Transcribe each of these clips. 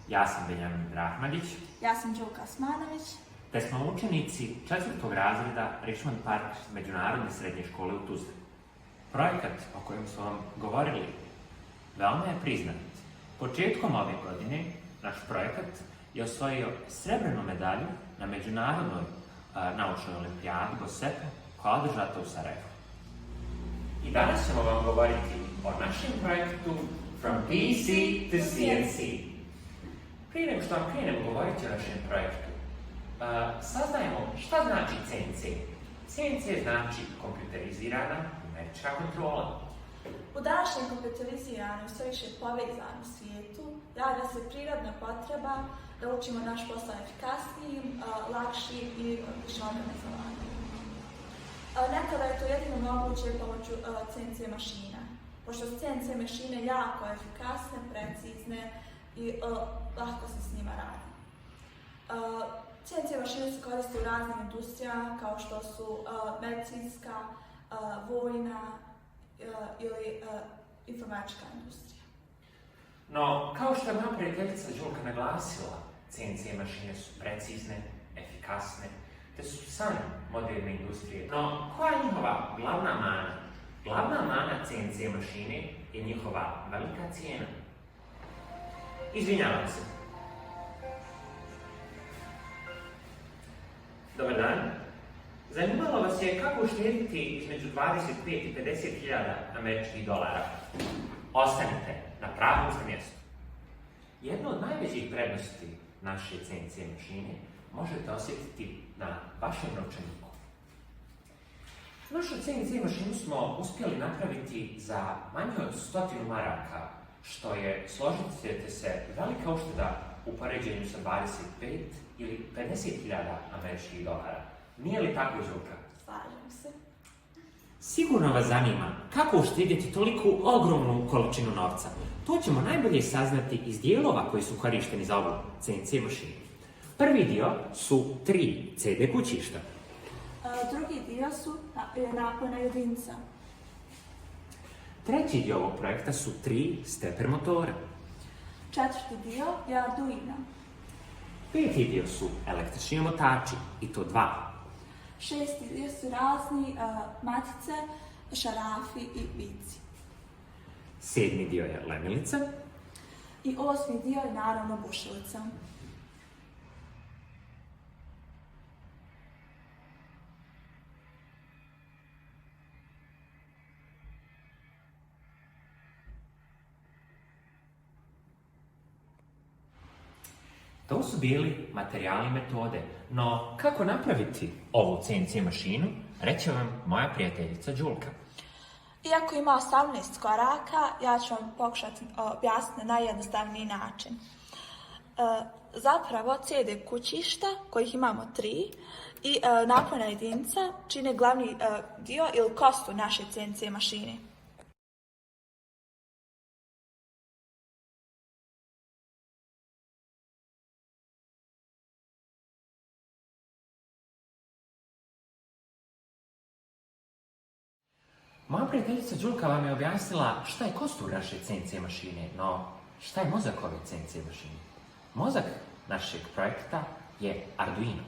Ja sam Benjamin Brahmadić. Ja sam Đulka Osmanović. Te smo učenici 4. razreda Richmond Park međunarodne srednje škole u Tuzli. Projekat o kojem smo vam govorili veoma je priznat. Početkom ove godine naš projekat je osvojio srebrnu medalju na međunarodnoj naučnoj olimpijadi BOSEPA koja je održata u Sarajevu. I danas ćemo vam govoriti o našem projektu From PC to CNC. Prije nego što vam krenemo govoriti o našem projektu, saznajemo šta znači CNC. CNC znači kompjuterizirana numerička kontrola. U današnjem kompjuteriziranju, sve više povezanom svijetu, javlja se prirodna potreba da učimo naš posao efikasnijim, lakšim i više organizovanim. Nekada je to jedino moguće pomoću CNC mašina, pošto su CNC mašine jako efikasne, precizne i lako se s njima radi. CNC mašine se koriste u raznim industrijama kao što su medicinska, vojna ili informatička industrija. No, kao što je moja prijateljica Đulka naglasila, CNC mašine su precizne, efikasne, te su san moderne industrije. No, koja je njihova glavna mana? Glavna mana CNC mašine je njihova velika cijena. Izvinjavam se. Dobar dan. Zanimalo vas je kako uštediti između 25 i 50 hiljada američkih dolara. Ostanite na pravom mjestu. Jednu od najvećih prednosti naše CNC mašine možete osjetiti na vašem novčaniku. Našu CNC mašinu smo uspjeli napraviti za manje od 100 maraka, što je, složit ćete se, velika ušteda u poređenju sa 25 ili 50 hiljada američkih dolara. Nije li tako, Đulka? Slažem se. Sigurno vas zanima kako uštedjeti toliku ogromnu količinu novca. To ćemo najbolje saznati iz dijelova koji su korišteni za ovu CNC mašinu. Prvi dio su 3 CD kućišta. Drugi dio su napojna jedinica. Treći dio ovog projekta su 3 steper motora. Četvrti dio je Arduino. Peti dio su električni omotači, i to 2. Šesti dio su razni matice, šarafi i vici. 7. dio je lemilica. I 8. dio je naravno bušilica. To su bili materijali i metode, no kako napraviti ovu CNC mašinu, reće vam moja prijateljica Đulka. Iako ima 18 koraka, ja ću vam pokušati objasniti na najjednostavniji način. Zapravo, CD kućišta, kojih imamo 3, i napojna jedinica čine glavni dio ili kostu naše CNC mašine. Moja prijateljica Đulka vam je objasnila šta je kostur naše CNC mašine, no šta je mozak ove CNC mašine? Mozak našeg projekta je Arduino.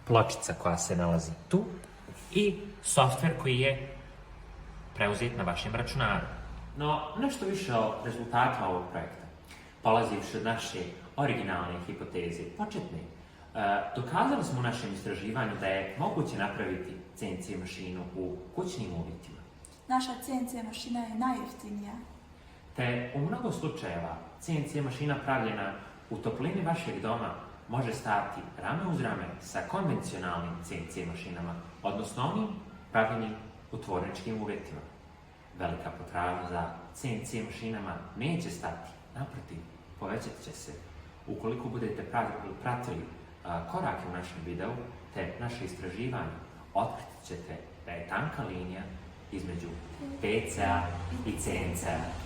Pločica koja se nalazi tu i softver koji je preuzet na vašem računaru. No, nešto više o rezultatu ovog projekta. Polazivši od naše originalne hipoteze, početne, dokazali smo u našem istraživanju da je moguće napraviti CNC mašinu u kućnim uvjetima. Naša CNC mašina je najjeftinija. Te u mnogo slučajeva CNC mašina pravljena u toplini vašeg doma može stajati rame uz rame sa konvencionalnim CNC mašinama, odnosno onim pravljenim u tvorničkim uvjetima. Velika potražnja za CNC mašinama neće stati, naprotiv, povećat će se. Ukoliko budete pratili korake u našem videu te naše istraživanje, otkrit ćete da je tanka linija između PC-a i CNC-a.